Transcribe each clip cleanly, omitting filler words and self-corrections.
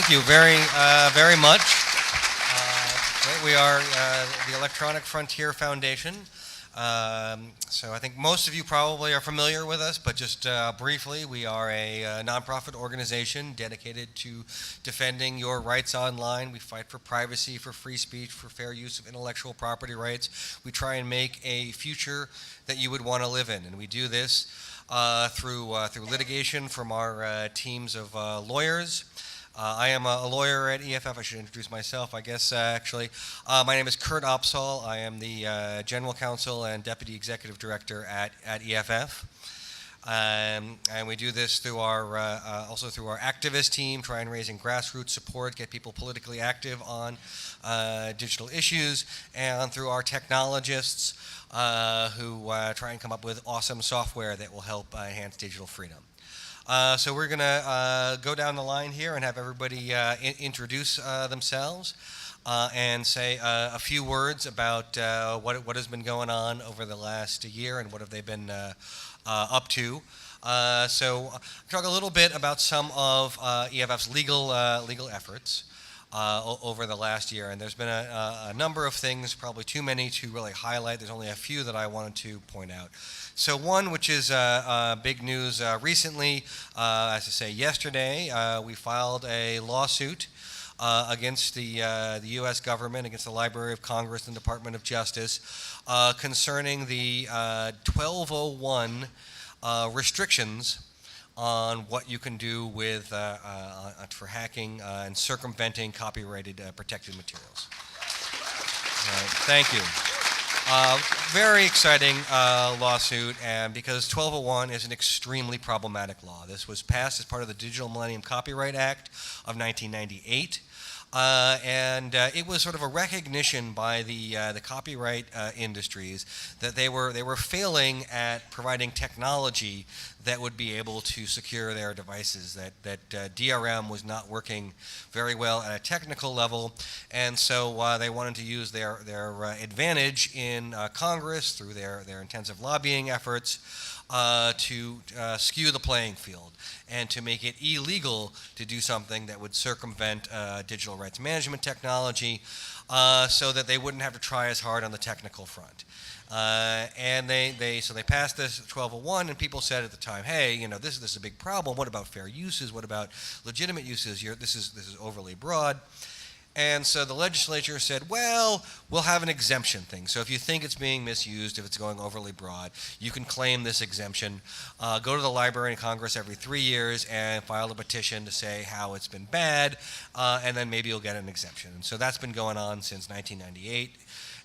Thank you very much. We are the Electronic Frontier Foundation. So I think most of you probably are familiar with us, but just briefly, we are a nonprofit organization dedicated to defending your rights online. We fight for privacy, for free speech, for fair use of intellectual property rights. We try and make a future that you would want to live in, and we do this through litigation from our teams of lawyers. I am a lawyer at EFF. I should introduce myself, I guess, actually. My name is Kurt Opsahl. I am the General Counsel and Deputy Executive Director at EFF. And we do this through also through our activist team, try and raising grassroots support, get people politically active on digital issues, and through our technologists who try and come up with awesome software that will help enhance digital freedom. So we're going to go down the line here and have everybody introduce themselves and say a few words about what has been going on over the last year and what have they been up to. So I'll talk a little bit about some of EFF's legal efforts over the last year, and there's been a number of things, probably too many to really highlight. There's only a few that I wanted to point out. So one, which is big news recently, as I say, yesterday, we filed a lawsuit against the U.S. government, against the Library of Congress and Department of Justice, concerning the 1201 restrictions on what you can do with for hacking and circumventing copyrighted protected materials. Thank you. Very exciting lawsuit, and because 1201 is an extremely problematic law. This was passed as part of the Digital Millennium Copyright Act of 1998. And it was sort of a recognition by the copyright industries that they were failing at providing technology that would be able to secure their devices, that DRM was not working very well at a technical level, and so they wanted to use their advantage in Congress through their intensive lobbying efforts to skew the playing field and to make it illegal to do something that would circumvent digital rights management technology so that they wouldn't have to try as hard on the technical front. And so they passed this 1201, and people said at the time, hey, you know, this is a big problem. What about fair uses? What about legitimate uses? This is overly broad. And so the legislature said, well, we'll have an exemption thing. So if you think it's being misused, if it's going overly broad, you can claim this exemption. Go to the Library of Congress every 3 years and file a petition to say how it's been bad, and then maybe you'll get an exemption. And so that's been going on since 1998.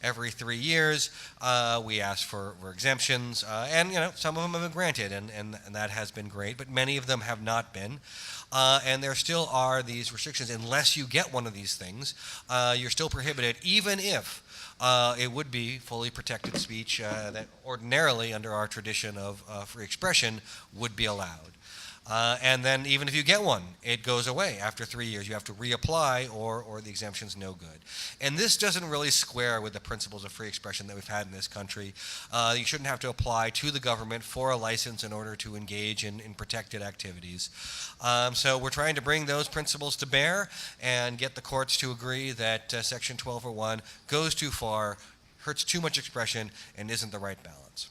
Every 3 years, we ask for exemptions, and you know, some of them have been granted, and that has been great, but many of them have not been. And there still are these restrictions. Unless you get one of these things, you're still prohibited, even if it would be fully protected speech that ordinarily, under our tradition of free expression, would be allowed. And then even if you get one, it goes away after 3 years. You have to reapply, or the exemption's no good. And this doesn't really square with the principles of free expression that we've had in this country. You shouldn't have to apply to the government for a license in order to engage in protected activities. So we're trying to bring those principles to bear and get the courts to agree that Section 1201 goes too far, hurts too much expression, and isn't the right balance.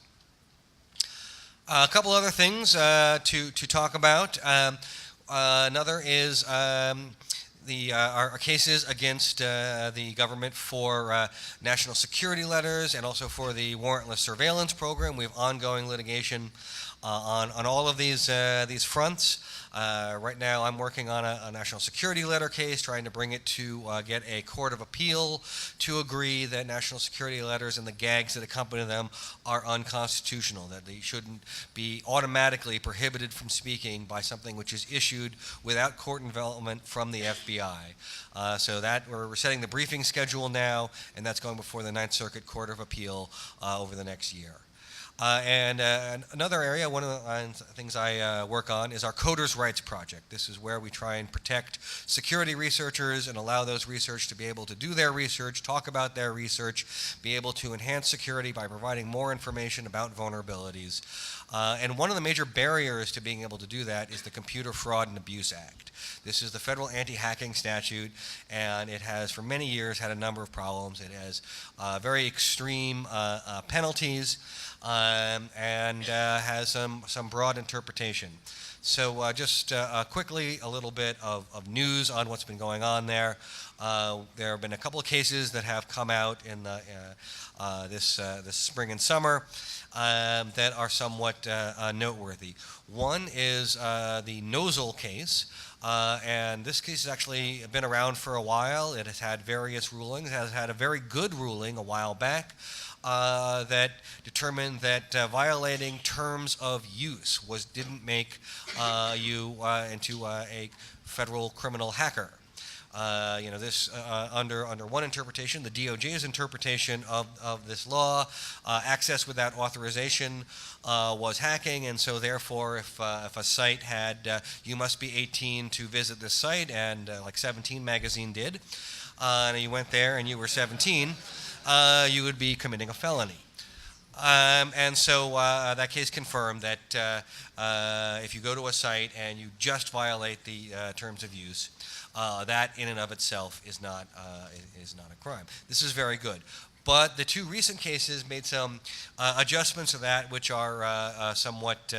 A couple other things to talk about. Another is our cases against the government for national security letters and also for the warrantless surveillance program. We have ongoing litigation on all of these fronts. Right now I'm working on a national security letter case, trying to bring it to get a court of appeal to agree that national security letters and the gags that accompany them are unconstitutional, that they shouldn't be automatically prohibited from speaking by something which is issued without court involvement from the FBI. So that we're setting the briefing schedule now, and that's going before the Ninth Circuit Court of Appeal over the next year. And another area, one of the things I work on is our Coders' Rights Project. This is where we try and protect security researchers and allow those researchers to be able to do their research, talk about their research, be able to enhance security by providing more information about vulnerabilities. And one of the major barriers to being able to do that is the Computer Fraud and Abuse Act. This is the federal anti-hacking statute, and it has for many years had a number of problems. It has very extreme penalties and has some broad interpretation. So just quickly, a little bit of news on what's been going on there. There have been a couple of cases that have come out in this spring and summer that are somewhat noteworthy. One is the Nozzle case. And this case has actually been around for a while. It has had various rulings. It has had a very good ruling a while back that determined that violating terms of use didn't make you into a federal criminal hacker. This under one interpretation, the DOJ's interpretation of this law, access without authorization was hacking, and so therefore, if a site had, you must be 18 to visit this site, and like 17 magazine did, and you went there and you were 17, you would be committing a felony. And so that case confirmed that if you go to a site and you just violate the terms of use, that in and of itself is not a crime. This is very good. But the two recent cases made some adjustments to that which are somewhat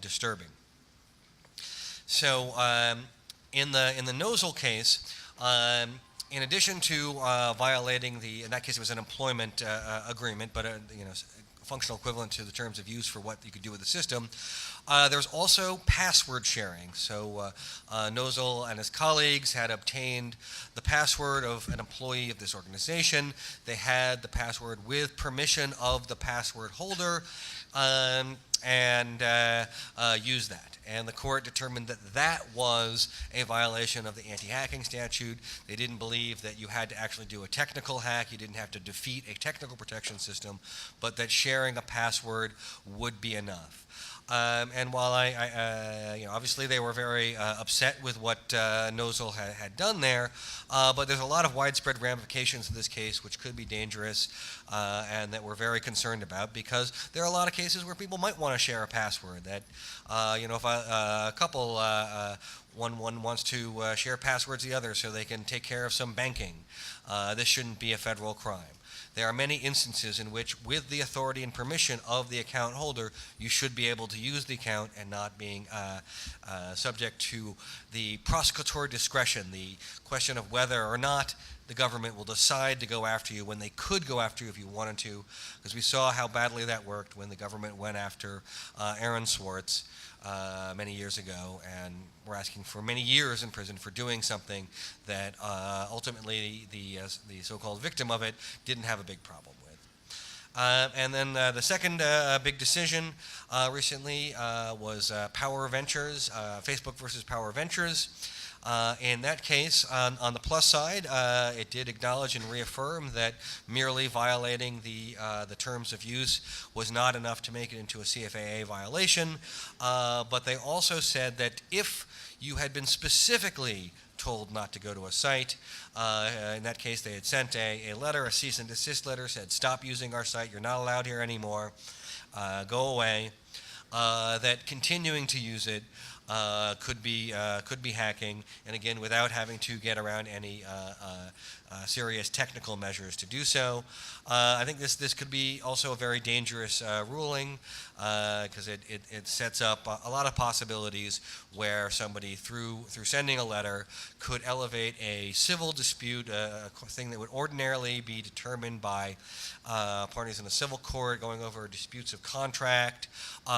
disturbing. So in the Nozzle case, in addition to violating in that case it was an employment agreement, but functional equivalent to the terms of use for what you could do with the system. There's also password sharing. So Nozzle and his colleagues had obtained the password of an employee of this organization. They had the password with permission of the password holder and used that. And the court determined that that was a violation of the anti-hacking statute. They didn't believe that you had to actually do a technical hack. You didn't have to defeat a technical protection system, but that sharing a password would be enough. And while obviously they were very upset with what Nozzle had done there, but there's a lot of widespread ramifications of this case which could be dangerous and that we're very concerned about, because there are a lot of cases where people might want to share a password. That if a couple one wants to share passwords the other so they can take care of some banking, this shouldn't be a federal crime. There are many instances in which, with the authority and permission of the account holder, you should be able to use the account and not being subject to the prosecutorial discretion, the question of whether or not the government will decide to go after you when they could go after you if you wanted to, because we saw how badly that worked when the government went after Aaron Swartz many years ago, and we're asking for many years in prison for doing something that ultimately the so-called victim of it didn't have a big problem with. And then the second big decision recently was Power Ventures, Facebook versus Power Ventures. In that case, on the plus side, it did acknowledge and reaffirm that merely violating the terms of use was not enough to make it into a CFAA violation, but they also said that if you had been specifically told not to go to a site, in that case they had sent a letter, a cease and desist letter, said stop using our site, you're not allowed here anymore, go away, that continuing to use it could be hacking, and again, without having to get around any serious technical measures to do so. I think this could be also a very dangerous ruling because it sets up a lot of possibilities where somebody through sending a letter could elevate a civil dispute, a thing that would ordinarily be determined by parties in a civil court going over disputes of contract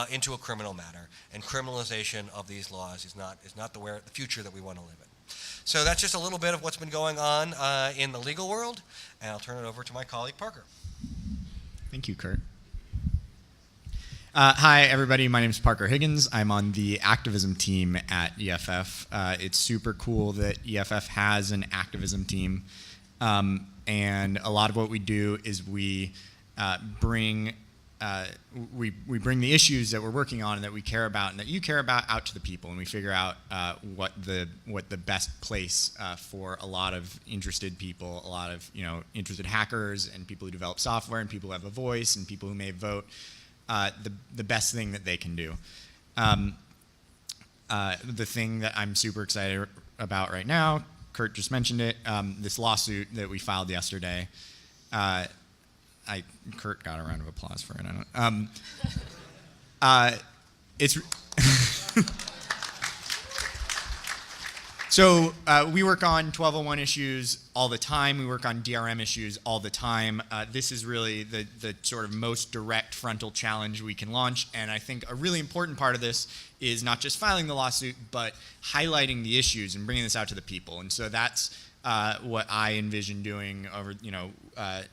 into a criminal matter, and criminalization of these laws is not the future that we want to live in. So that's just a little bit of what's been going on in the legal world, and I'll turn it over to my colleague Parker. Thank you, Kurt. Hi, everybody. My name is Parker Higgins. I'm on the activism team at EFF. It's super cool that EFF has an activism team, and a lot of what we do is we bring the issues that we're working on and that we care about and that you care about out to the people, and we figure out what the best place for a lot of interested people, a lot of interested hackers and people who develop software and people who have a voice and people who may vote the best thing that they can do. The thing that I'm super excited about right now, Kurt just mentioned it, this lawsuit that we filed yesterday. Kurt got a round of applause for it. It's So we work on 1201 issues all the time. We work on DRM issues all the time. This is really the sort of most direct frontal challenge we can launch. And I think a really important part of this is not just filing the lawsuit, but highlighting the issues and bringing this out to the people. And so that's what I envision doing over,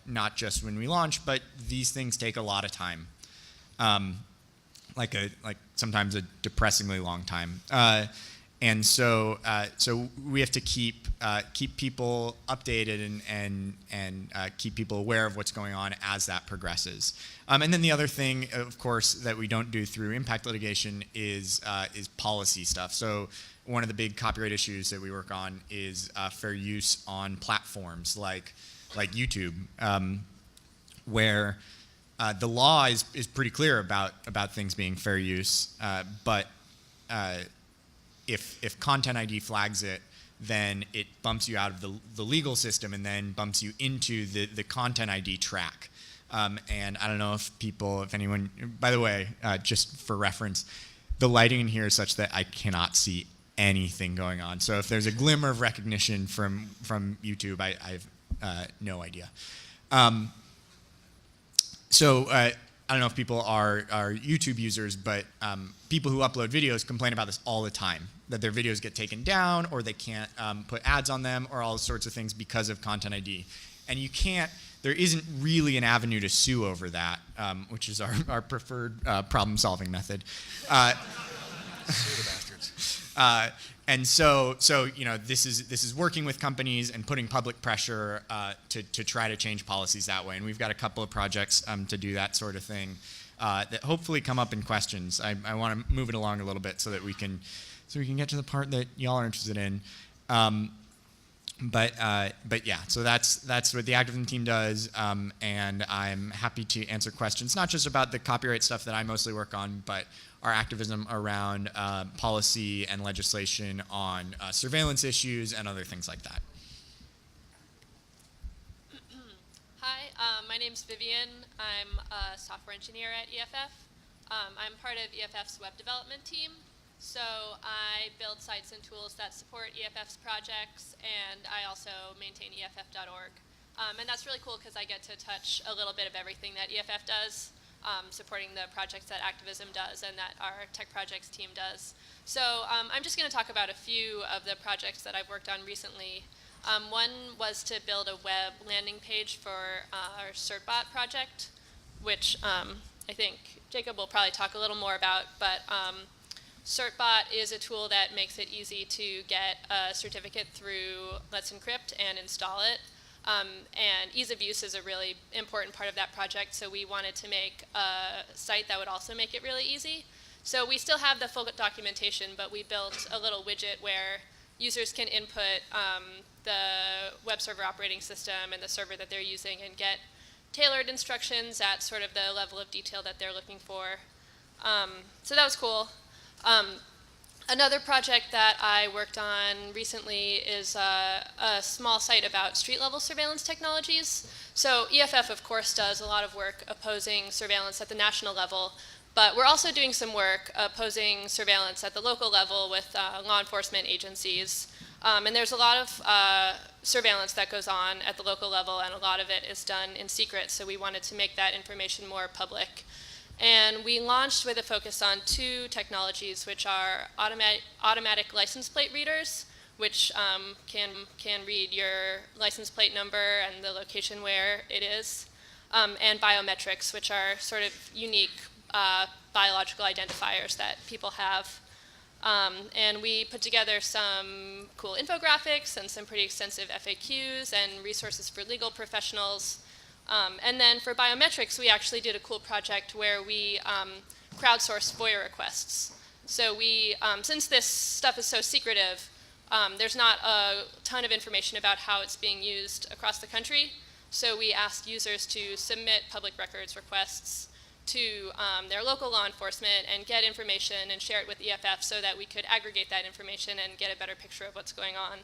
not just when we launch, but these things take a lot of time. Like sometimes a depressingly long time. And so we have to keep people updated and keep people aware of what's going on as that progresses. And then the other thing, of course, that we don't do through impact litigation is policy stuff. So one of the big copyright issues that we work on is fair use on platforms like YouTube, where the law is pretty clear about things being fair use, but if Content ID flags it, then it bumps you out of the legal system and then bumps you into the Content ID track. And I don't know if anyone, by the way, just for reference, the lighting in here is such that I cannot see anything going on. So if there's a glimmer of recognition from YouTube, I have no idea. I don't know if people are YouTube users, but people who upload videos complain about this all the time, that their videos get taken down or they can't put ads on them or all sorts of things because of Content ID. And there isn't really an avenue to sue over that, which is our preferred problem-solving method. Sue the bastards. And so this is working with companies and putting public pressure to try to change policies that way. And we've got a couple of projects to do that sort of thing that hopefully come up in questions. I want to move it along a little bit so that we can get to the part that y'all are interested in. But yeah, so that's what the activism team does, and I'm happy to answer questions, not just about the copyright stuff that I mostly work on, but our activism around policy and legislation on surveillance issues and other things like that. Hi, my name's Vivian. I'm a software engineer at EFF. I'm part of EFF's web development team. So I build sites and tools that support EFF's projects, and I also maintain EFF.org. And that's really cool because I get to touch a little bit of everything that EFF does, supporting the projects that Activism does and that our tech projects team does. So I'm just going to talk about a few of the projects that I've worked on recently. One was to build a web landing page for our CertBot project, which I think Jacob will probably talk a little more about, but CertBot is a tool that makes it easy to get a certificate through Let's Encrypt and install it. And ease of use is a really important part of that project, so we wanted to make a site that would also make it really easy. So we still have the full documentation, but we built a little widget where users can input the web server operating system and the server that they're using and get tailored instructions at sort of the level of detail that they're looking for. So that was cool. Another project that I worked on recently is a small site about street-level surveillance technologies. So EFF, of course, does a lot of work opposing surveillance at the national level, but we're also doing some work opposing surveillance at the local level with law enforcement agencies. And there's a lot of surveillance that goes on at the local level, and a lot of it is done in secret, so we wanted to make that information more public. And we launched with a focus on two technologies, which are automatic license plate readers, which can read your license plate number and the location where it is, and biometrics, which are sort of unique biological identifiers that people have. And we put together some cool infographics and some pretty extensive FAQs and resources for legal professionals. And then for biometrics, we actually did a cool project where we crowdsourced FOIA requests. So we, since this stuff is so secretive, there's not a ton of information about how it's being used across the country. So we asked users to submit public records requests to their local law enforcement and get information and share it with EFF so that we could aggregate that information and get a better picture of what's going on.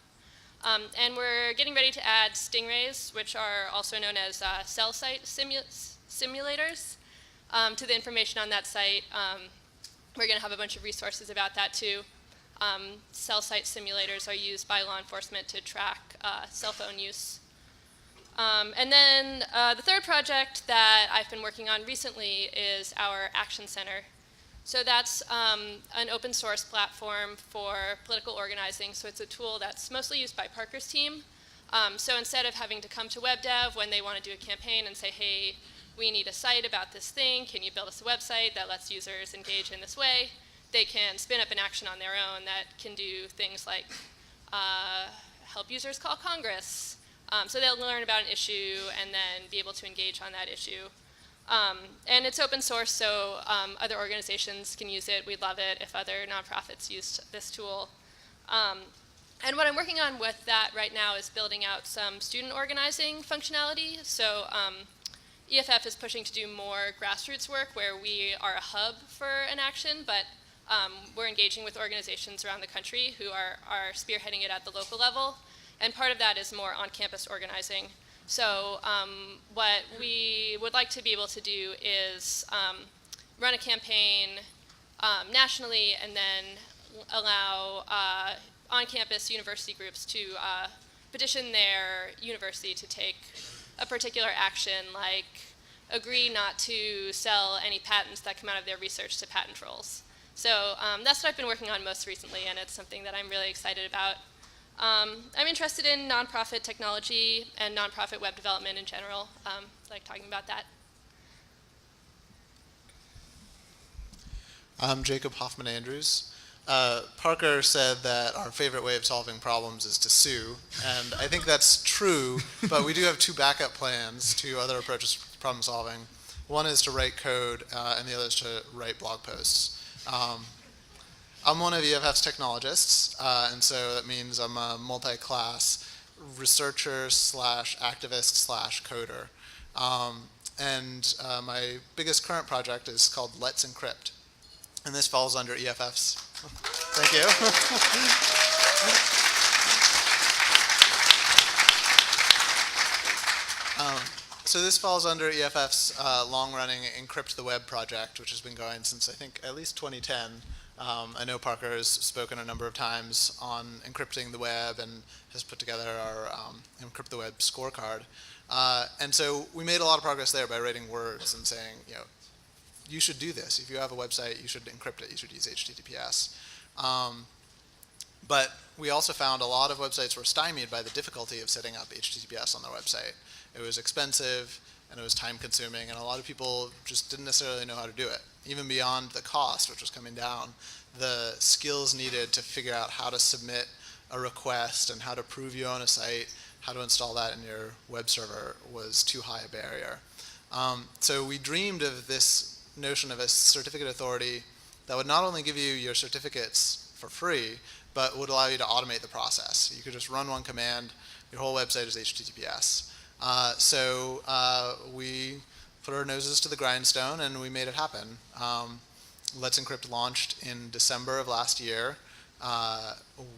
And we're getting ready to add stingrays, which are also known as cell site simulators, to the information on that site. We're going to have a bunch of resources about that too. Cell site simulators are used by law enforcement to track cell phone use. And then the third project that I've been working on recently is our Action Center. So that's an open source platform for political organizing. So it's a tool that's mostly used by Parker's team. So instead of having to come to WebDev when they want to do a campaign and say, hey, we need a site about this thing, can you build us a website that lets users engage in this way? They can spin up an action on their own that can do things like help users call Congress. So they'll learn about an issue and then be able to engage on that issue. And it's open source, so other organizations can use it. We'd love it if other nonprofits used this tool. And what I'm working on with that right now is building out some student organizing functionality. So EFF is pushing to do more grassroots work where we are a hub for an action, but we're engaging with organizations around the country who are spearheading it at the local level. And part of that is more on-campus organizing. So what we would like to be able to do is run a campaign nationally and then allow on-campus university groups to petition their university to take a particular action, like agree not to sell any patents that come out of their research to patent trolls. So that's what I've been working on most recently, and it's something that I'm really excited about. I'm interested in nonprofit technology and nonprofit web development in general. Like talking about that. I'm Jacob Hoffman Andrews. Parker said that our favorite way of solving problems is to sue, and I think that's true, but we do have two backup plans to other approaches to problem solving. One is to write code, and the other is to write blog posts. I'm one of EFF's technologists, and so that means I'm a multi-class researcher slash activist slash coder. And my biggest current project is called Let's Encrypt, and this falls under EFF's. Thank you. So this falls under EFF's long-running Encrypt the Web project, which has been going since I think at least 2010. I know Parker has spoken a number of times on encrypting the web and has put together our Encrypt the Web scorecard. And so we made a lot of progress there by writing words and saying, you know, you should do this. If you have a website, you should encrypt it. You should use HTTPS. But we also found a lot of websites were stymied by the difficulty of setting up HTTPS on their website. It was expensive and it was time consuming, and a lot of people just didn't necessarily know how to do it. Even beyond the cost, which was coming down, the skills needed to figure out how to submit a request and how to prove you own a site, how to install that in your web server was too high a barrier. So we dreamed of this notion of a certificate authority that would not only give you your certificates for free, but would allow you to automate the process. You could just run one command, your whole website is HTTPS. So we put our noses to the grindstone and we made it happen. Let's Encrypt launched in December of last year.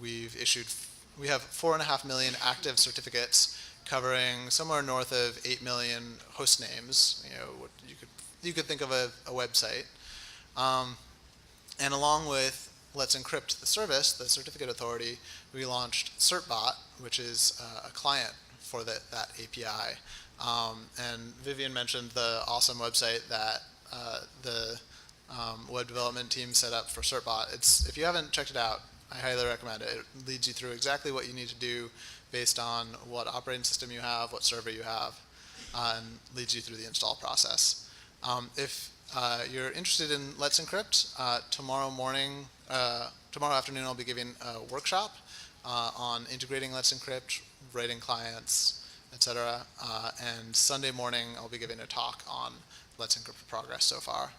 We have 4.5 million active certificates covering somewhere north of 8 million host names. You know, you could think of a website. And along with Let's Encrypt the service, the certificate authority, we launched CertBot, which is a client for that API. And Vivian mentioned the awesome website that the web development team set up for CertBot. If you haven't checked it out, I highly recommend it. It leads you through exactly what you need to do based on what operating system you have, what server you have, and leads you through the install process. If you're interested in Let's Encrypt, tomorrow afternoon I'll be giving a workshop on integrating Let's Encrypt, writing clients, etc. And Sunday morning I'll be giving a talk on Let's Encrypt progress so far.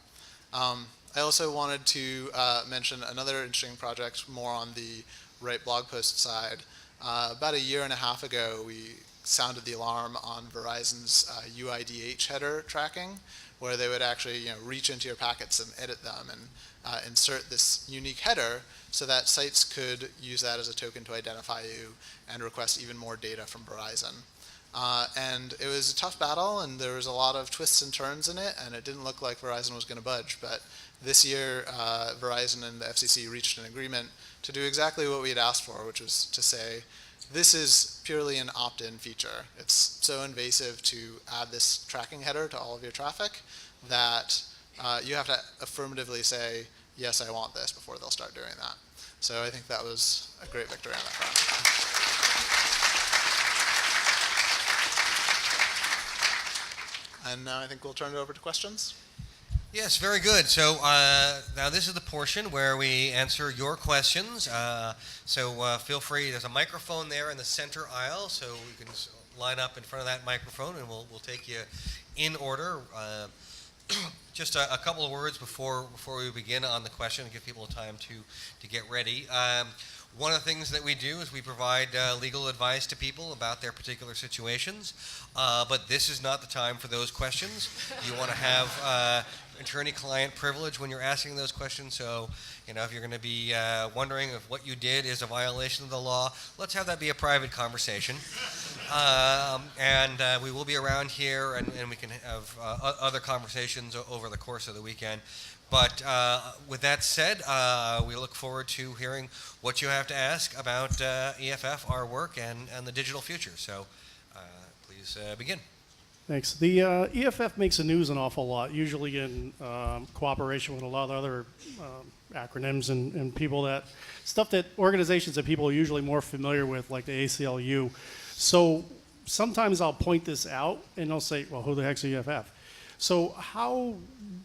I also wanted to mention another interesting project more on the write blog post side. About a year and a half ago we sounded the alarm on Verizon's UIDH header tracking, where they would actually reach into your packets and edit them and insert this unique header so that sites could use that as a token to identify you and request even more data from Verizon. And it was a tough battle, and there was a lot of twists and turns in it, and it didn't look like Verizon was going to budge. But this year, Verizon and the FCC reached an agreement to do exactly what we had asked for, which was to say, this is purely an opt-in feature. It's so invasive to add this tracking header to all of your traffic that you have to affirmatively say, yes, I want this, before they'll start doing that. So I think that was a great victory on that front. And now I think we'll turn it over to questions. Yes, very good. So now this is the portion where we answer your questions. So feel free, there's a microphone there in the center aisle, so we can line up in front of that microphone and we'll take you in order. Just a couple of words before we begin on the question and give people time to get ready. One of the things that we do is we provide legal advice to people about their particular situations, but this is not the time for those questions. You want to have attorney-client privilege when you're asking those questions, so if you're going to be wondering if what you did is a violation of the law, let's have that be a private conversation. And we will be around here, and we can have other conversations over the course of the weekend. But with that said, we look forward to hearing what you have to ask about EFF, our work, and the digital future. So please begin. Thanks. The EFF makes the news an awful lot, usually in cooperation with a lot of other acronyms and people stuff that organizations that people are usually more familiar with, like the ACLU. So sometimes I'll point this out and they'll say, well, who the heck's the EFF? So how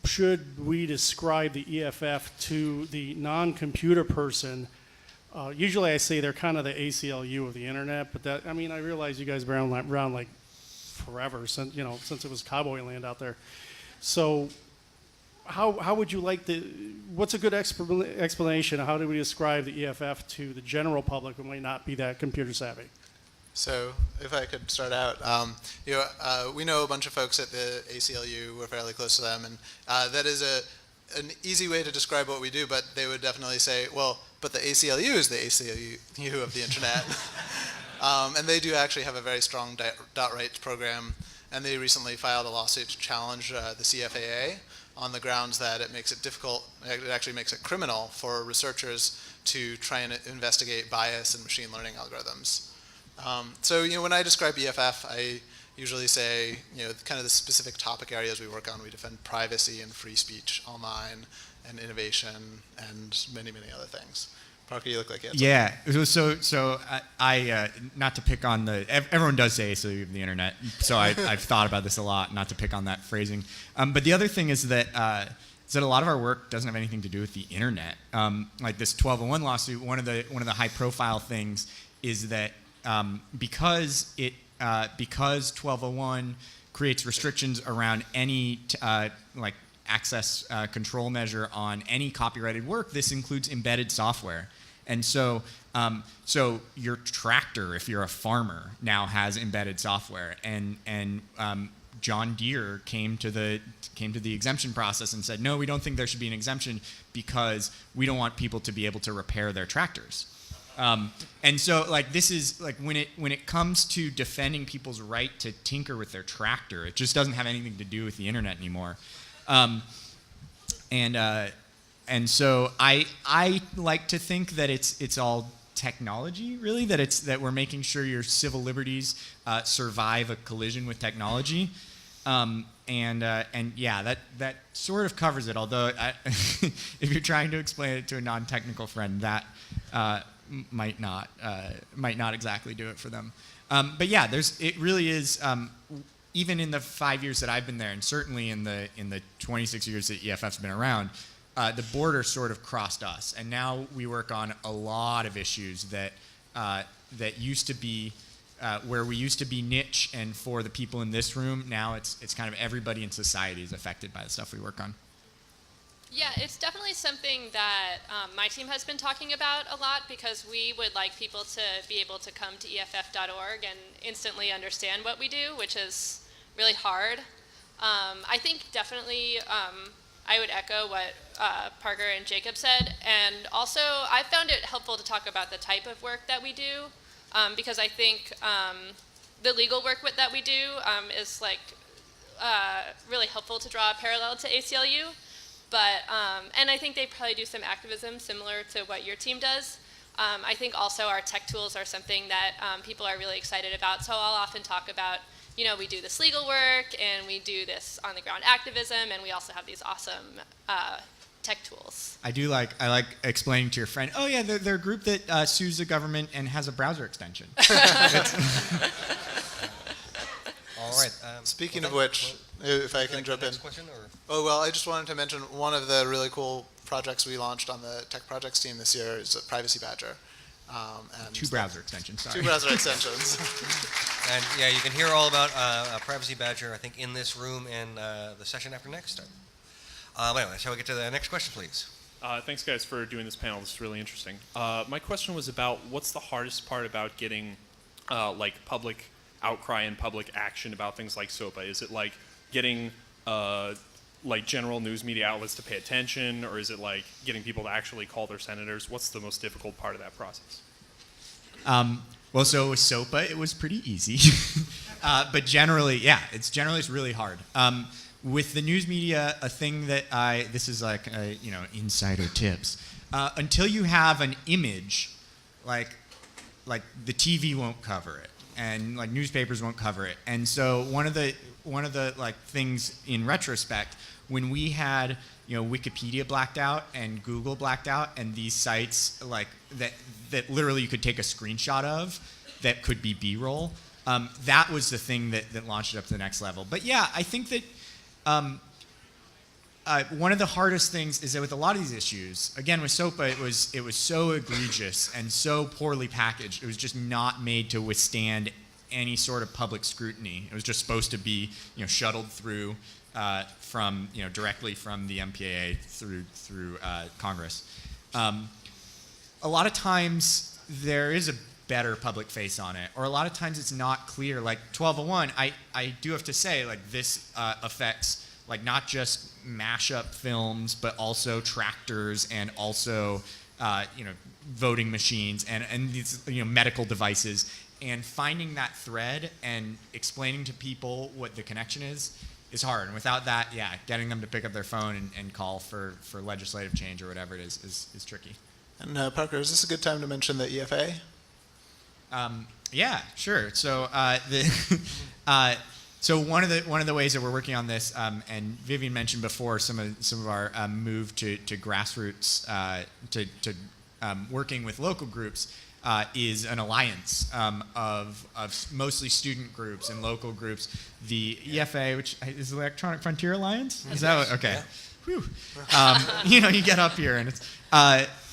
should we describe the EFF to the non-computer person? Usually I say they're kind of the ACLU of the internet, but I realize you guys have been around like forever, since it was cowboy land out there. So how would you like what's a good explanation of how do we describe the EFF to the general public who might not be that computer savvy? So if I could start out, we know a bunch of folks at the ACLU. We're fairly close to them, and that is an easy way to describe what we do, but they would definitely say, well, but the ACLU is the ACLU of the internet. And they do actually have a very strong dot rights program, and they recently filed a lawsuit to challenge the CFAA on the grounds that it makes it difficult, it actually makes it criminal for researchers to try and investigate bias in machine learning algorithms. So when I describe EFF, I usually say kind of the specific topic areas we work on. We defend privacy and free speech online, and innovation, and many, many other things. Parker, you look like you had something. Yeah. So I not to pick on everyone does say ACLU of the internet. So I've thought about this a lot, not to pick on that phrasing. But the other thing is that a lot of our work doesn't have anything to do with the internet. Like this 1201 lawsuit, one of the high-profile things is that because 1201 creates restrictions around any access control measure on any copyrighted work, this includes embedded software. And so your tractor, if you're a farmer, now has embedded software. And John Deere came to the exemption process and said, no, we don't think there should be an exemption because we don't want people to be able to repair their tractors. And so this is when it comes to defending people's right to tinker with their tractor, it just doesn't have anything to do with the internet anymore. And so I like to think that it's all technology, really, that we're making sure your civil liberties survive a collision with technology. And yeah, that sort of covers it. Although if you're trying to explain it to a non-technical friend, that might not exactly do it for them. But yeah, it really is. Even in the 5 years that I've been there, and certainly in the 26 years that EFF's been around, the border sort of crossed us, and now we work on a lot of issues that used to be where we used to be niche and for the people in this room. Now it's kind of everybody in society is affected by the stuff we work on. Yeah, it's definitely something that my team has been talking about a lot because we would like people to be able to come to EFF.org and instantly understand what we do, which is really hard. I think definitely I would echo what Parker and Jacob said, and also I found it helpful to talk about the type of work that we do because I think the legal work that we do is like really helpful to draw a parallel to ACLU. But, and I think they probably do some activism similar to what your team does. I think also our tech tools are something that people are really excited about. So I'll often talk about, you know, we do this legal work and we do this on the ground activism, and we also have these awesome tech tools. I like explaining to your friend, oh yeah, they're a group that sues the government and has a browser extension. All right. Speaking of which, if I can jump in. Question, or? Oh, well, I just wanted to mention one of the really cool projects we launched on the tech projects team this year is a Privacy Badger. And Two browser extensions, sorry. Two browser extensions. And yeah, you can hear all about Privacy Badger, I think, in this room and the session after next. Anyway, shall we get to the next question, please? Thanks, guys, for doing this panel. This is really interesting. My question was about what's the hardest part about getting like public outcry and public action about things like SOPA? Is it like getting like general news media outlets to pay attention, or is it like getting people to actually call their senators? What's the most difficult part of that process? Well, so with SOPA, it was pretty easy. But generally, yeah, it's really hard. With the news media, a thing that this is like, insider tips. Until you have an image, like the TV won't cover it, and like newspapers won't cover it. And so one of the like things in retrospect, when we had Wikipedia blacked out and Google blacked out, and these sites like that literally you could take a screenshot of that could be B-roll, that was the thing that launched it up to the next level. But yeah, I think that one of the hardest things is that with a lot of these issues, again with SOPA, it was so egregious and so poorly packaged. It was just not made to withstand any sort of public scrutiny. It was just supposed to be shuttled through from directly from the MPAA through Congress. A lot of times there is a better public face on it, or a lot of times it's not clear. Like 1201, I do have to say, like, this affects like not just mashup films, but also tractors and also voting machines and these medical devices. And finding that thread and explaining to people what the connection is hard. And without that, yeah, getting them to pick up their phone and call for legislative change or whatever it is tricky. And Parker, is this a good time to mention the EFA? Yeah, sure. So so one of the ways that we're working on this, and Vivian mentioned before some of our move to grassroots to working with local groups. Is an alliance of mostly student groups and local groups. The EFA, which is the Electronic Frontier Alliance, is that what, okay? Whew. You get up here and it's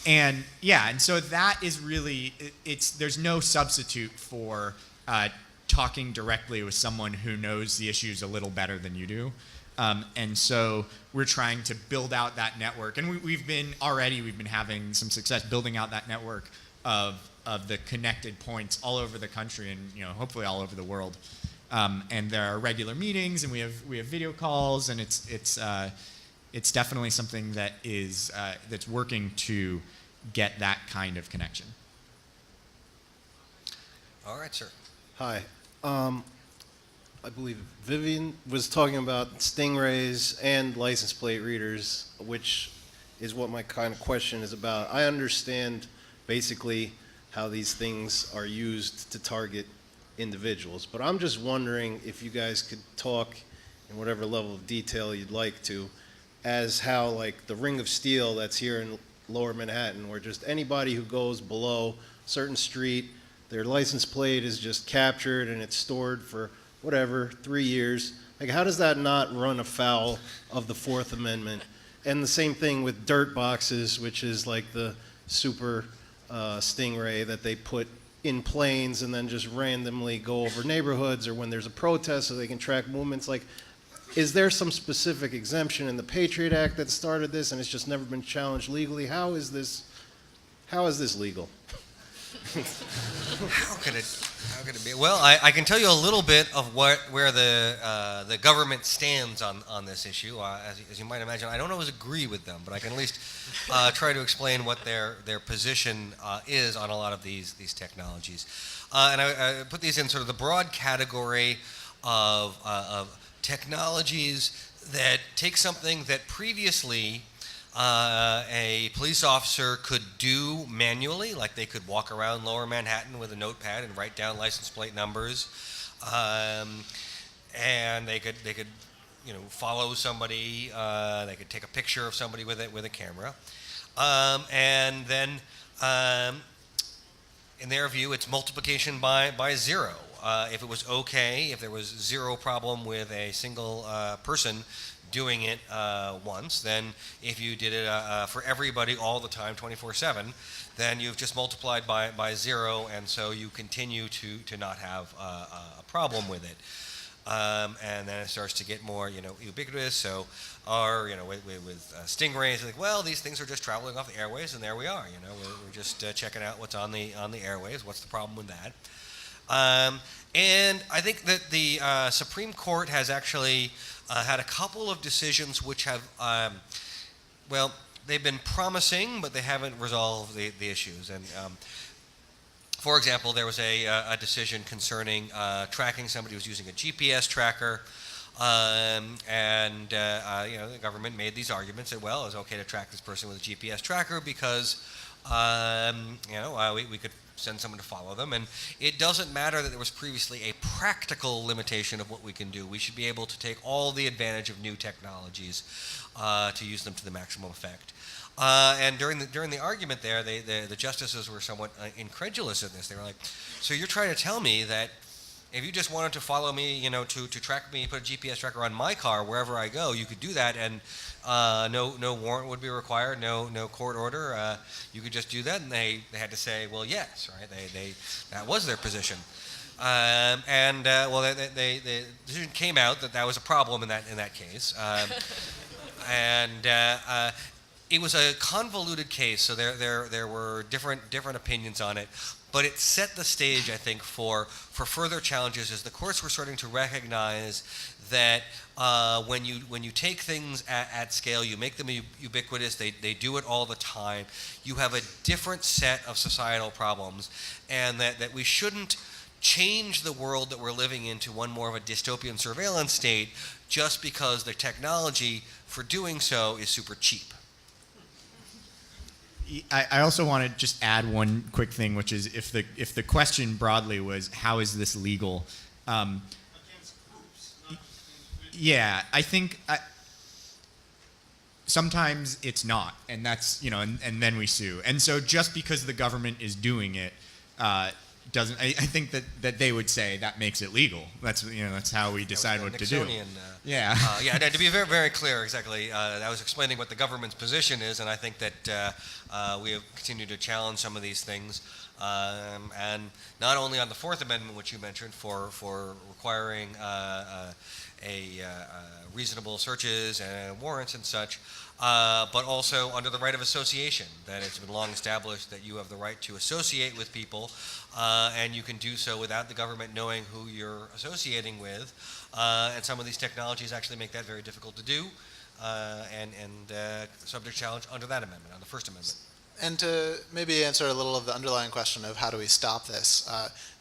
and yeah, and so that is really there's no substitute for talking directly with someone who knows the issues a little better than you do. And so we're trying to build out that network, and we've been having some success building out that network of the connected points all over the country and hopefully all over the world. And there are regular meetings, and we have video calls, and it's definitely something that is that's working to get that kind of connection. All right, sir. Hi. I believe Vivian was talking about stingrays and license plate readers, which is what my kind of question is about. I understand basically how these things are used to target individuals, but I'm just wondering if you guys could talk in whatever level of detail you'd like to, as how like the Ring of Steel that's here in Lower Manhattan, where just anybody who goes below a certain street, their license plate is just captured and it's stored for whatever, 3 years. Like, how does that not run afoul of the Fourth Amendment? And the same thing with dirt boxes, which is like the super stingray that they put in planes and then just randomly go over neighborhoods, or when there's a protest so they can track movements. Like, is there some specific exemption in the Patriot Act that started this and it's just never been challenged legally? How is this legal? How could it be? Well, I can tell you a little bit of where the government stands on this issue. As you might imagine, I don't always agree with them, but I can at least try to explain what their position is on a lot of these technologies. And I put these in sort of the broad category of technologies that take something that previously a police officer could do manually, like they could walk around Lower Manhattan with a notepad and write down license plate numbers, and they could follow somebody, they could take a picture of somebody with a camera, and then in their view, it's multiplication by zero. If it was okay, if there was zero problem with a single person doing it once, then if you did it for everybody all the time, 24/7, then you've just multiplied by zero, and so you continue to not have a problem with it. And then it starts to get more, ubiquitous. So, or with stingrays, like, well, these things are just traveling off the airways, and there we are. We're just checking out what's on the airways. What's the problem with that? And I think that the Supreme Court has actually had a couple of decisions which have, they've been promising, but they haven't resolved the issues. And for example, there was a decision concerning tracking somebody who was using a GPS tracker, and the government made these arguments that, well, it's okay to track this person with a GPS tracker because we could send someone to follow them, and it doesn't matter that there was previously a practical limitation of what we can do. We should be able to take all the advantage of new technologies to use them to the maximum effect. And during the argument there, the justices were somewhat incredulous in this. They were like, "So you're trying to tell me that if you just wanted to follow me, to track me, put a GPS tracker on my car wherever I go, you could do that, and no warrant would be required, no court order. You could just do that?" And they had to say, well, yes, right? They that was their position. The decision came out that was a problem in that case, it was a convoluted case, so there were different opinions on it. But it set the stage, I think, for further challenges as the courts were starting to recognize that when you take things at scale, you make them ubiquitous, they do it all the time, you have a different set of societal problems, and that we shouldn't change the world that we're living into one more of a dystopian surveillance state just because the technology for doing so is super cheap. I also want to just add one quick thing, which is if the question broadly was how is this legal? Yeah, I think sometimes it's not, and that's and then we sue. And so just because the government is doing it doesn't. I think that they would say that makes it legal. That's how we decide what to do. Yeah. To be very, very clear, exactly. I was explaining what the government's position is, and I think that we have continued to challenge some of these things, and not only on the Fourth Amendment, which you mentioned, for requiring reasonable searches and warrants and such, but also under the right of association, that it's been long established that you have the right to associate with people, and you can do so without the government knowing who you're associating with. And some of these technologies actually make that very difficult to do, and subject to challenge under that amendment, on the First Amendment. And to maybe answer a little of the underlying question of how do we stop this,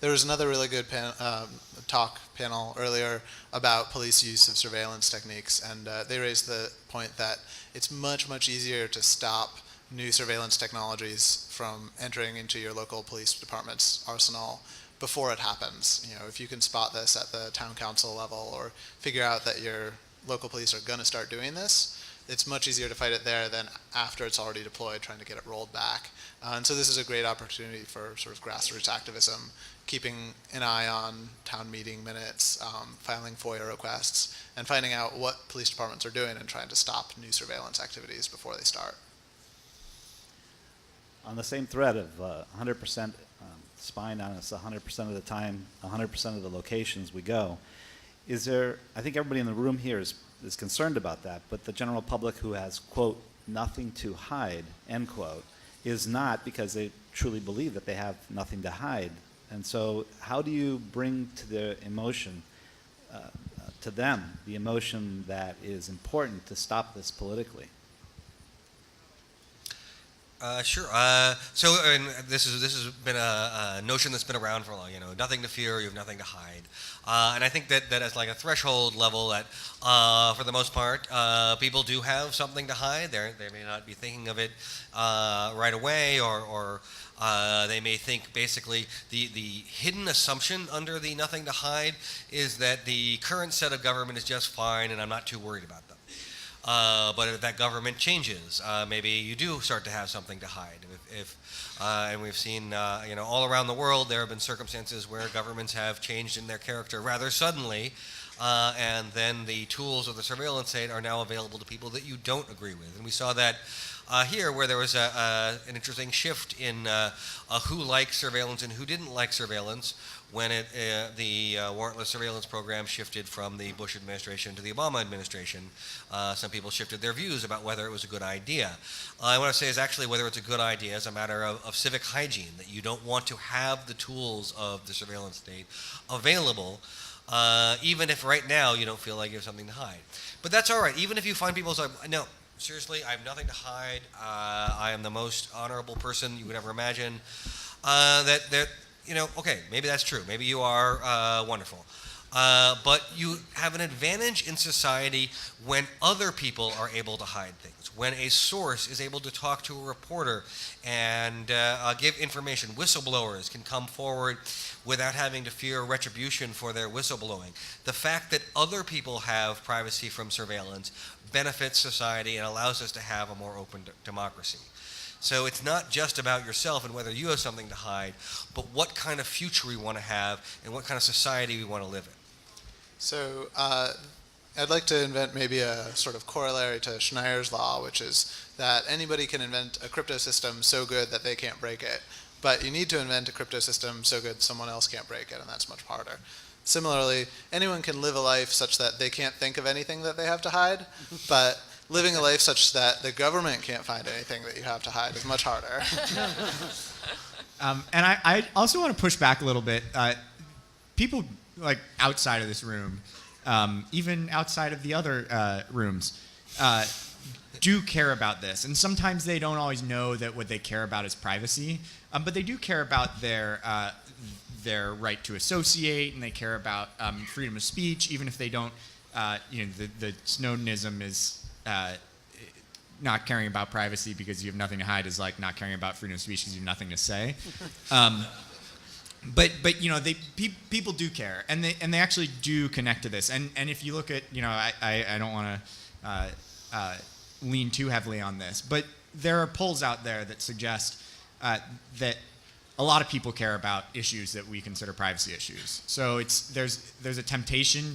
there was another really good panel earlier about police use of surveillance techniques, and they raised the point that it's much, much easier to stop new surveillance technologies from entering into your local police department's arsenal before it happens. If you can spot this at the town council level or figure out that your local police are going to start doing this, it's much easier to fight it there than after it's already deployed, trying to get it rolled back. And so this is a great opportunity for sort of grassroots activism, keeping an eye on town meeting minutes, filing FOIA requests, and finding out what police departments are doing and trying to stop new surveillance activities before they start. On the same thread of 100% spying on us 100% of the time, 100% of the locations we go, I think everybody in the room here is is concerned about that, but the general public who has, quote, nothing to hide, end quote, is not, because they truly believe that they have nothing to hide. And so how do you bring to the emotion, to them, the emotion that is important to stop this politically? Sure. So, and this has been a notion that's been around for a long. Nothing to fear, you have nothing to hide. And I think that as like a threshold level, that for the most part, people do have something to hide. They may not be thinking of it right away, or they may think basically the hidden assumption under the nothing to hide is that the current set of government is just fine, and I'm not too worried about them. But if that government changes, maybe you do start to have something to hide. And we've seen, all around the world, there have been circumstances where governments have changed in their character rather suddenly, and then the tools of the surveillance state are now available to people that you don't agree with. And we saw that here, where there was an interesting shift in who liked surveillance and who didn't like surveillance, when the warrantless surveillance program shifted from the Bush administration to the Obama administration. Some people shifted their views about whether it was a good idea. I want to say is actually whether it's a good idea is a matter of civic hygiene, that you don't want to have the tools of the surveillance state available, even if right now you don't feel like you have something to hide. But that's all right. Even if you find people say, no, seriously, I have nothing to hide. I am the most honorable person you would ever imagine. Okay, maybe that's true. Maybe you are wonderful. But you have an advantage in society when other people are able to hide things. When a source is able to talk to a reporter and give information. Whistleblowers can come forward without having to fear retribution for their whistleblowing. The fact that other people have privacy from surveillance benefits society and allows us to have a more open democracy. So it's not just about yourself and whether you have something to hide, but what kind of future we want to have and what kind of society we want to live in. So I'd like to invent maybe a sort of corollary to Schneier's law, which is that anybody can invent a crypto system so good that they can't break it. But you need to invent a crypto system so good someone else can't break it, and that's much harder. Similarly, anyone can live a life such that they can't think of anything that they have to hide, but living a life such that the government can't find anything that you have to hide is much harder. And I also want to push back a little bit. People like outside of this room, even outside of the other rooms, do care about this. And sometimes they don't always know that what they care about is privacy, but they do care about their right to associate, and they care about freedom of speech, even if they don't, the Snowdenism is not caring about privacy because you have nothing to hide is like not caring about freedom of speech because you have nothing to say. But people do care, and they actually do connect to this. And if you look at, I don't want to lean too heavily on this, but there are polls out there that suggest that a lot of people care about issues that we consider privacy issues. So there's a temptation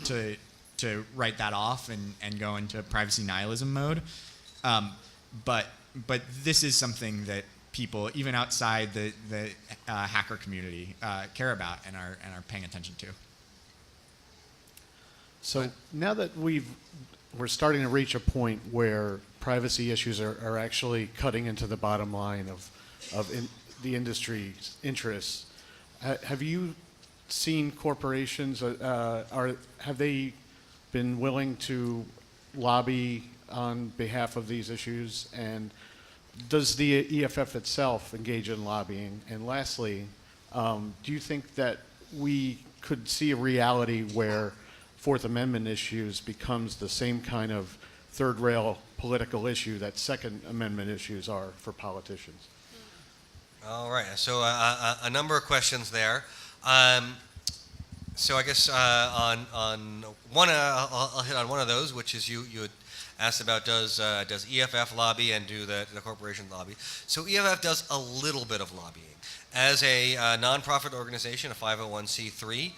to write that off and go into privacy nihilism mode. But this is something that people, even outside the hacker community, care about and are paying attention to. So now that we're starting to reach a point where privacy issues are actually cutting into the bottom line of the industry's interests, have you seen corporations, have they been willing to lobby on behalf of these issues? And does the EFF itself engage in lobbying? And lastly, do you think that we could see a reality where Fourth Amendment issues becomes the same kind of third rail political issue that Second Amendment issues are for politicians? All right, so a number of questions there. So I guess on one, I'll hit on one of those, which is you had asked about does EFF lobby and do the corporation lobby. So EFF does a little bit of lobbying. As a nonprofit organization, a 501c3,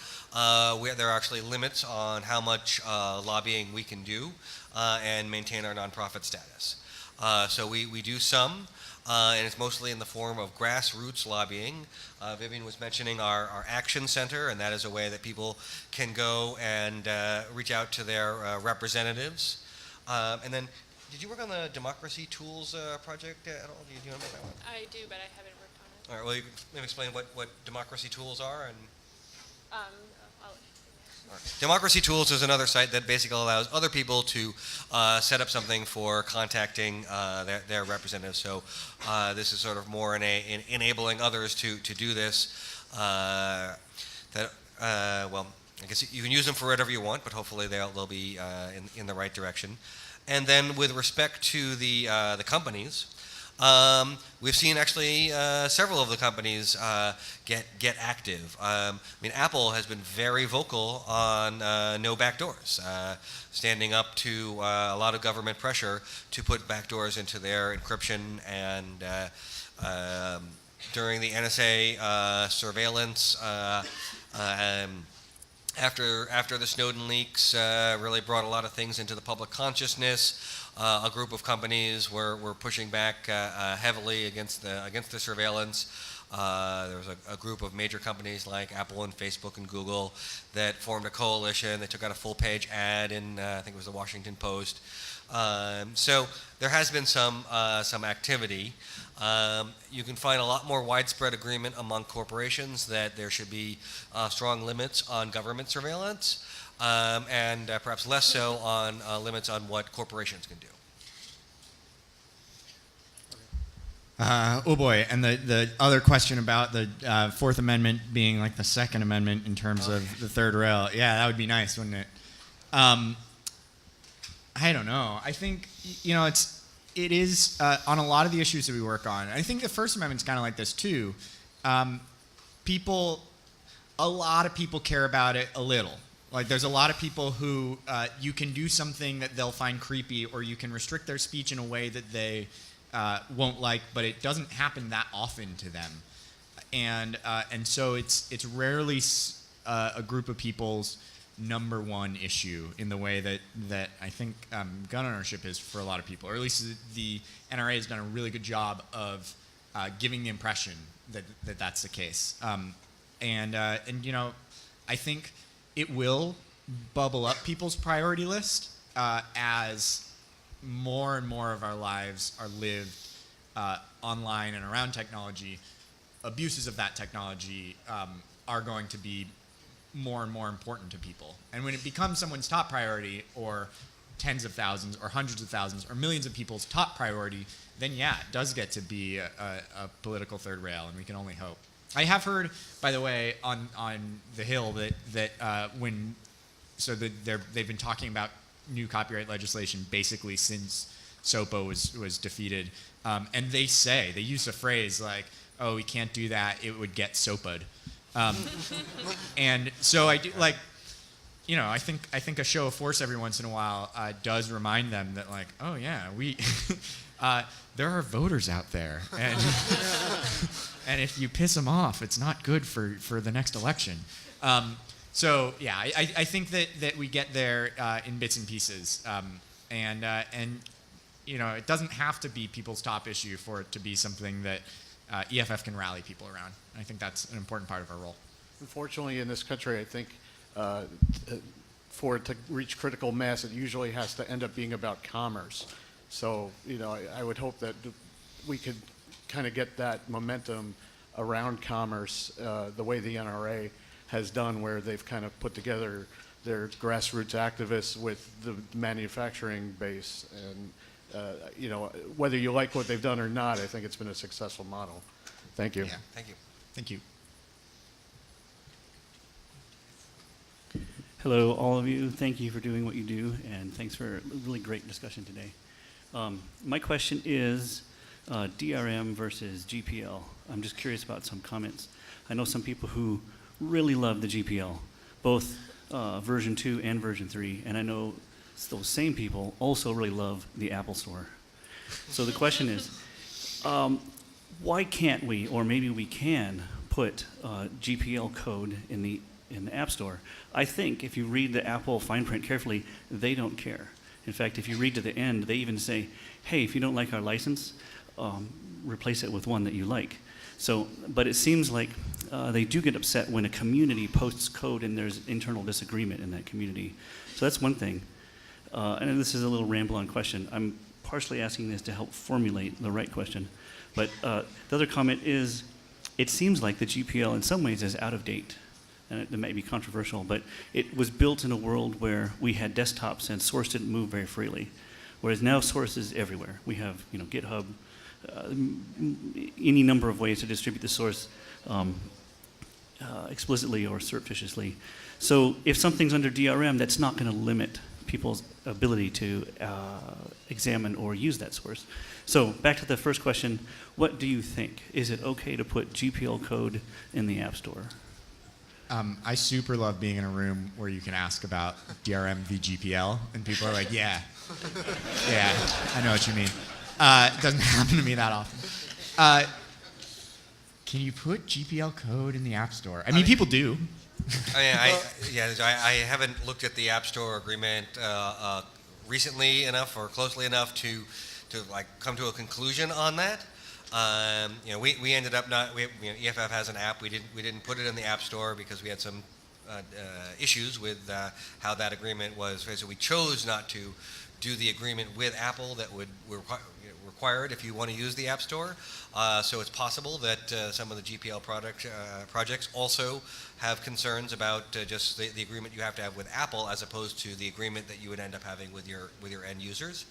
there are actually limits on how much lobbying we can do and maintain our nonprofit status. So we do some. and it's mostly in the form of grassroots lobbying. Vivian was mentioning our Action Center, and that is a way that people can go and reach out to their representatives. And then, did you work on the Democracy Tools project at all? Do you know about that one? I do, but I haven't worked on it. All right, well, you can maybe explain what Democracy Tools are and... I'll Democracy Tools is another site that basically allows other people to set up something for contacting their representatives. So this is sort of more in enabling others to do this. Well, I guess you can use them for whatever you want, but hopefully they'll be in the right direction. And then with respect to the companies, we've seen actually several of the companies get active. I mean, Apple has been very vocal on no backdoors, standing up to a lot of government pressure to put backdoors into their encryption. And during the NSA surveillance, after the Snowden leaks really brought a lot of things into the public consciousness, a group of companies were pushing back heavily against the surveillance. There was a group of major companies like Apple and Facebook and Google that formed a coalition. They took out a full-page ad in I think it was the Washington Post. So there has been some activity. You can find a lot more widespread agreement among corporations that there should be strong limits on government surveillance, and perhaps less so on limits on what corporations can do. Oh boy, and the other question about the Fourth Amendment being like the Second Amendment in terms of the third rail. Yeah, that would be nice, wouldn't it? I don't know. I think, it is on a lot of the issues that we work on. I think the First Amendment's kind of like this too. A lot of people care about it a little. Like there's a lot of people who you can do something that they'll find creepy, or you can restrict their speech in a way that they won't like, but it doesn't happen that often to them. And so it's rarely a group of people's number one issue in the way that I think gun ownership is for a lot of people, or at least the NRA has done a really good job of giving the impression that that's the case. And I think it will bubble up people's priority list as more and more of our lives are lived online and around technology. Abuses of that technology are going to be more and more important to people. And when it becomes someone's top priority, or tens of thousands or hundreds of thousands or millions of people's top priority, then yeah, it does get to be a political third rail, and we can only hope. I have heard, by the way, on the Hill that they've been talking about new copyright legislation basically since SOPA was defeated, and they use a phrase like, "Oh, we can't do that; it would get SOPA'd." And so I do I think a show of force every once in a while does remind them that, like, oh yeah, we there are voters out there, and and if you piss them off, it's not good for the next election. So yeah, I think that we get there in bits and pieces, and it doesn't have to be people's top issue for it to be something that EFF can rally people around. And I think that's an important part of our role. Unfortunately, in this country, I think for it to reach critical mass, it usually has to end up being about commerce. So, I would hope that we could kind of get that momentum around commerce the way the NRA has done, where they've kind of put together their grassroots activists with the manufacturing base. And, whether you like what they've done or not, I think it's been a successful model. Thank you. Yeah, thank you. Thank you. Hello, all of you. Thank you for doing what you do, and thanks for a really great discussion today. My question is DRM versus GPL. I'm just curious about some comments. I know some people who really love the GPL, both version 2 and version 3, and I know those same people also really love the Apple Store. So the question is, why can't we, or maybe we can, put GPL code in the App Store? I think if you read the Apple fine print carefully, they don't care. In fact, if you read to the end, they even say, hey, if you don't like our license, replace it with one that you like. So, but it seems like they do get upset when a community posts code and there's internal disagreement in that community. So that's one thing. And this is a little ramble-on question. I'm partially asking this to help formulate the right question. But the other comment is, it seems like the GPL in some ways is out of date. And it may be controversial, but it was built in a world where we had desktops and source didn't move very freely. Whereas now source is everywhere. We have, GitHub, any number of ways to distribute the source explicitly or surreptitiously. So if something's under DRM, that's not going to limit people's ability to examine or use that source. So back to the first question, what do you think? Is it okay to put GPL code in the App Store? I super love being in a room where you can ask about DRM v GPL, and people are like, yeah, I know what you mean. It doesn't happen to me that often. Can you put GPL code in the App Store? I mean, people do. I haven't looked at the App Store agreement recently enough or closely enough to like come to a conclusion on that. We ended up EFF has an app. We didn't put it in the App Store because we had some issues with how that agreement was. So we chose not to do the agreement with Apple that would require it if you want to use the App Store. So it's possible that some of the GPL projects also have concerns about just the agreement you have to have with Apple as opposed to the agreement that you would end up having with your end users.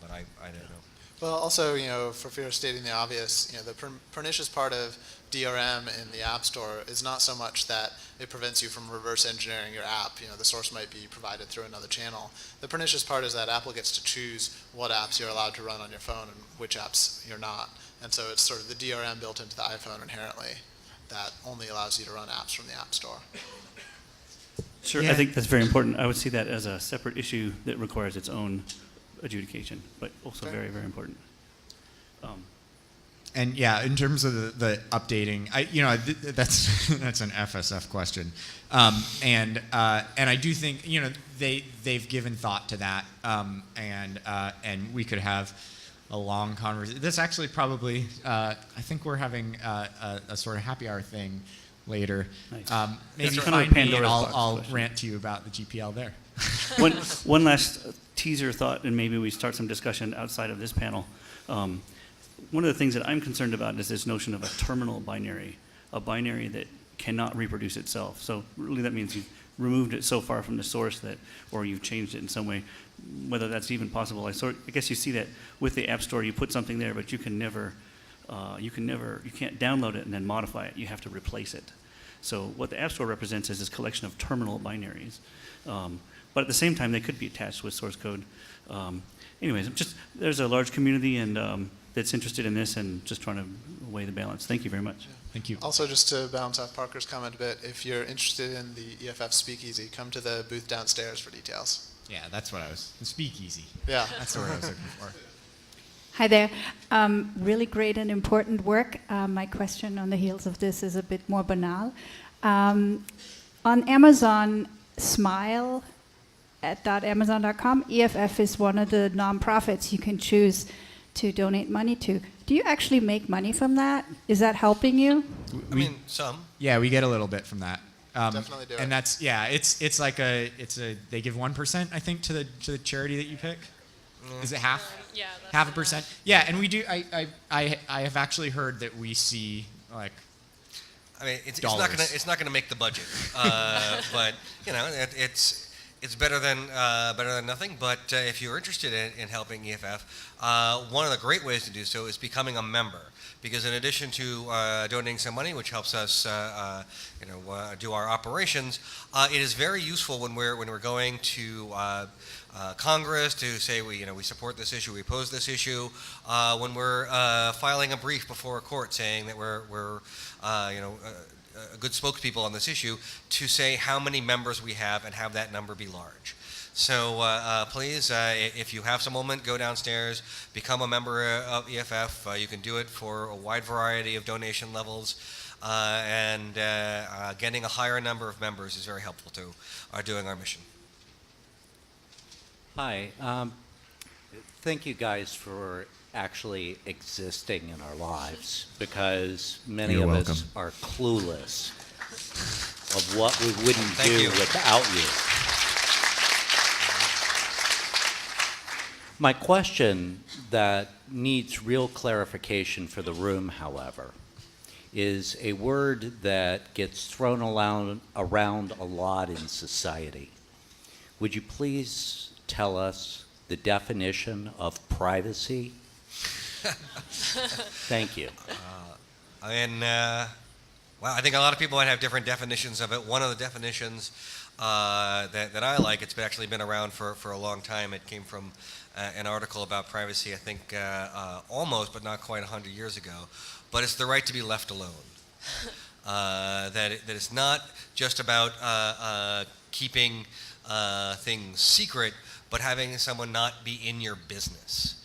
But I don't know. Well, also, for fear of stating the obvious, the pernicious part of DRM in the App Store is not so much that it prevents you from reverse engineering your app. The source might be provided through another channel. The pernicious part is that Apple gets to choose what apps you're allowed to run on your phone and which apps you're not. And so it's sort of the DRM built into the iPhone inherently that only allows you to run apps from the App Store. Sure, yeah. I think that's very important. I would see that as a separate issue that requires its own adjudication, but also very, very important. And yeah, in terms of the updating, that's an FSF question, and I do think they've given thought to that, and we could have a long conversation. This actually probably I think we're having a sort of happy hour thing later. Nice. Maybe That's find me and I'll question. rant to you about the GPL there. One last teaser thought, and maybe we start some discussion outside of this panel. One of the things that I'm concerned about is this notion of a terminal binary, a binary that cannot reproduce itself. So really that means you've removed it so far from the source that, or you've changed it in some way, whether that's even possible. I guess you see that with the App Store, you put something there, but you can't download it and then modify it. You have to replace it. So what the App Store represents is this collection of terminal binaries. But at the same time, they could be attached with source code. Anyways, there's a large community and that's interested in this and just trying to weigh the balance. Thank you very much. Yeah. Thank you. Also, just to bounce off Parker's comment a bit, if you're interested in the EFF Speakeasy, come to the booth downstairs for details. Yeah, that's what the speakeasy. Yeah. That's the word I was looking for. Hi there. Really great and important work. My question on the heels of this is a bit more banal. On Amazon Smile at .amazon.com, EFF is one of the nonprofits you can choose to donate money to. Do you actually make money from that? Is that helping you? I mean, some. Yeah, we get a little bit from that. Definitely do. And that's it's like they give 1%, I think, to the charity that you pick. Is it half? Yeah. Half a percent. Yeah, and we do. I have actually heard that we see like. I mean, it's not gonna make the budget, but it's better than nothing. But if you're interested in helping EFF, one of the great ways to do so is becoming a member. Because in addition to donating some money, which helps us, do our operations, it is very useful when we're going to Congress to say we support this issue, we oppose this issue. When we're filing a brief before a court saying that we're good spokespeople on this issue, to say how many members we have and have that number be large. So please, if you have some moment, go downstairs, become a member of EFF. You can do it for a wide variety of donation levels, and getting a higher number of members is very helpful to doing our mission. Hi. Thank you guys for actually existing in our lives, because many You're of welcome. us are clueless of what we wouldn't Thank do you. without you. My question that needs real clarification for the room, however, is a word that gets thrown around a lot in society. Would you please tell us the definition of privacy? Thank you. Well, I think a lot of people might have different definitions of it. One of the definitions that I like, it's actually been around for a long time. It came from an article about privacy, I think almost, but not quite 100 years ago. But it's the right to be left alone. That it's not just about keeping things secret, but having someone not be in your business.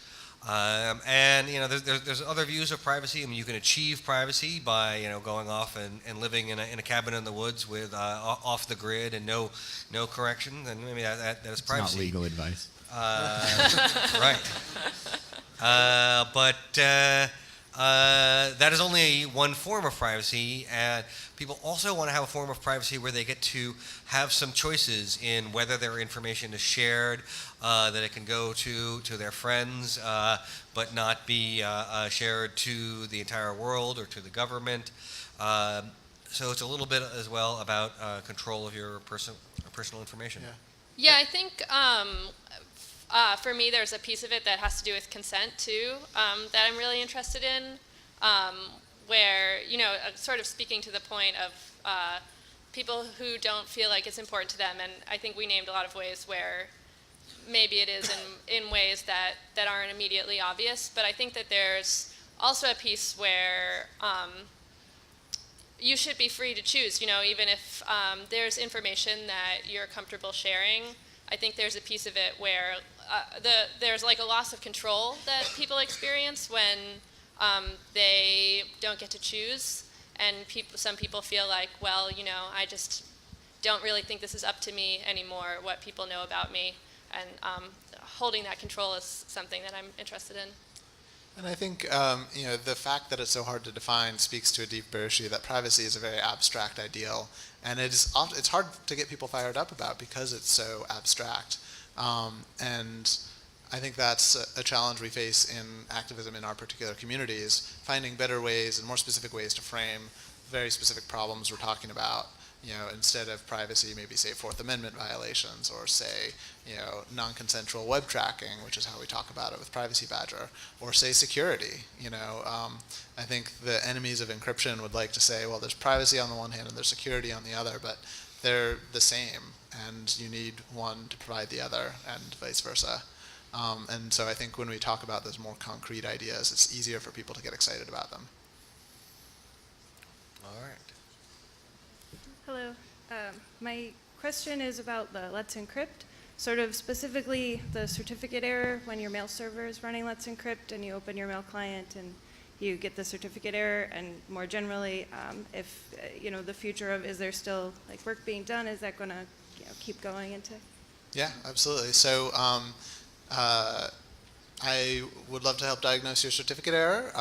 And there's other views of privacy. I mean, you can achieve privacy by going off and living in a cabin in the woods with off the grid and no corrections, and maybe that is It's privacy. not legal advice. Right. But that is only one form of privacy, and people also want to have a form of privacy where they get to have some choices in whether their information is shared, that it can go to their friends, but not be shared to the entire world or to the government. So it's a little bit as well about control of your personal information. Yeah, I think for me, there's a piece of it that has to do with consent too, that I'm really interested in, where, sort of speaking to the point of people who don't feel like it's important to them, and I think we named a lot of ways where maybe it is in ways that aren't immediately obvious, but I think that there's also a piece where you should be free to choose, even if there's information that you're comfortable sharing. I think there's a piece of it where there's like a loss of control that people experience when they don't get to choose, and some people feel like, well, I just don't really think this is up to me anymore, what people know about me, and holding that control is something that I'm interested in. And I think the fact that it's so hard to define speaks to a deeper issue that privacy is a very abstract ideal, and it's hard to get people fired up about because it's so abstract. And I think that's a challenge we face in activism in our particular communities, finding better ways and more specific ways to frame very specific problems we're talking about. Instead of privacy, maybe say Fourth Amendment violations, or say, non-consensual web tracking, which is how we talk about it with Privacy Badger, or say security. I think the enemies of encryption would like to say, well, there's privacy on the one hand and there's security on the other, but they're the same, and you need one to provide the other, and vice versa. And so I think when we talk about those more concrete ideas, it's easier for people to get excited about them. All right. Hello. My question is about the Let's Encrypt, sort of specifically the certificate error when your mail server is running Let's Encrypt and you open your mail client and you get the certificate error, and more generally, if the future of, is there still work being done? Is that going to keep going into? Yeah, absolutely. So I would love to help diagnose your certificate error,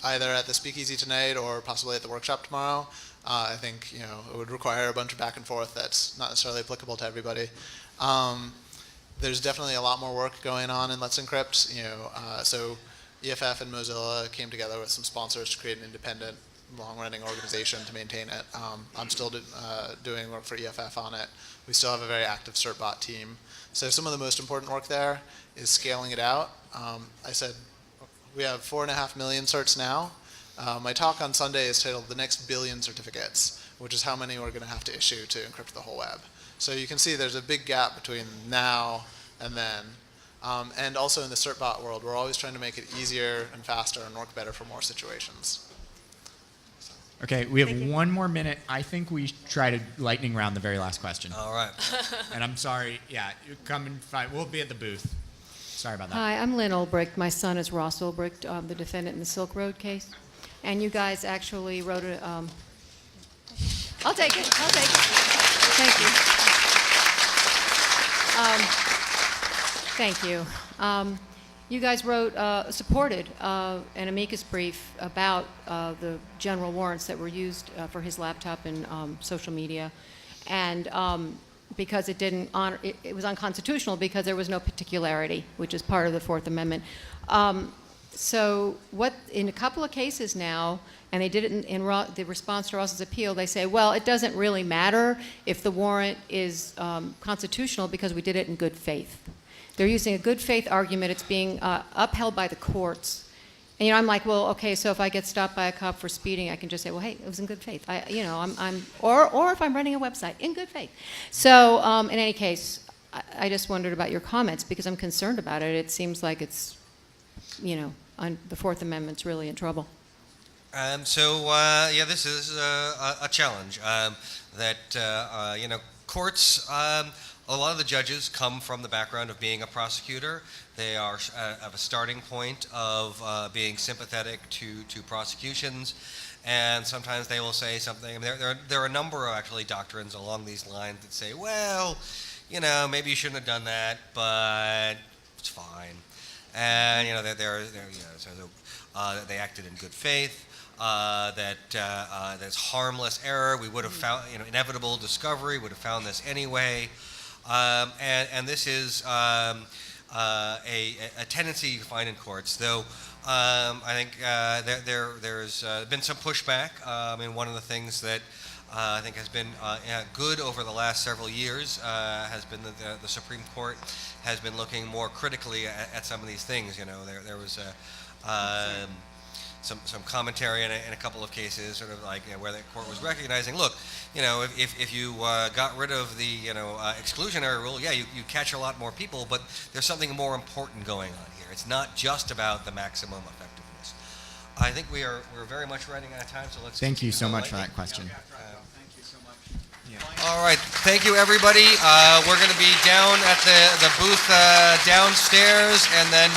either at the speakeasy tonight or possibly at the workshop tomorrow. I think it would require a bunch of back and forth that's not necessarily applicable to everybody. There's definitely a lot more work going on in Let's Encrypt. So EFF and Mozilla came together with some sponsors to create an independent, long-running organization to maintain it. I'm still doing work for EFF on it. We still have a very active CertBot team. So some of the most important work there is scaling it out. I said we have 4.5 million certs now. My talk on Sunday is titled "The Next Billion Certificates," which is how many we're going to have to issue to encrypt the whole web. So you can see there's a big gap between now and then. And also in the CertBot world, we're always trying to make it easier and faster and work better for more situations. Okay, we have one more minute. I think we try to lightning round the very last question. All right. And I'm sorry, yeah, you come and find, we'll be at the booth. Sorry about that. Hi, I'm Lynn Ulbricht. My son is Ross Ulbricht, the defendant in the Silk Road case. And you guys actually wrote a, I'll take it. Thank you. Thank you. you guys supported an amicus brief about the general warrants that were used for his laptop and social media, and because it didn't honor, it was unconstitutional because there was no particularity, which is part of the Fourth Amendment. So what, in a couple of cases now, and they did it in the response to Ross's appeal, they say, well, it doesn't really matter if the warrant is constitutional because we did it in good faith. They're using a good faith argument. It's being upheld by the courts. And, you know, I'm like, well, okay, so if I get stopped by a cop for speeding, I can just say, well, hey, it was in good faith. Or if I'm running a website, in good faith. So in any case, I just wondered about your comments because I'm concerned about it. It seems like it's, you know, the Fourth Amendment's really in trouble. Yeah, this is a challenge you know, courts, a lot of the judges come from the background of being a prosecutor. They are of a starting point of being sympathetic to prosecutions, and sometimes they will say something. I mean, there are a number of actually doctrines along these lines that say, well, you know, maybe you shouldn't have done that, but it's fine. And you know, they acted in good faith. That's harmless error. We would have found, you know, inevitable discovery. Would have found this anyway. And this is a tendency you find in courts, though. I think there's been some pushback. And one of the things that I think has been good over the last several years has been that the Supreme Court has been looking more critically at some of these things. You know, there was some commentary in a couple of cases, sort of like, you know, where the court was recognizing, look, you know, if you got rid of the, you know, exclusionary rule, yeah, you catch a lot more people, but there's something more important going on here. It's not just about the maximum effectiveness. I think we're very much running out of time, so let's. Thank you so much for that question. All right, thank you, everybody. We're going to be down at the booth downstairs, and then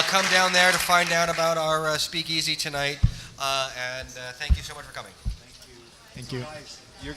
come down there to find out about our speakeasy tonight. And thank you so much for coming. Thank you. You're,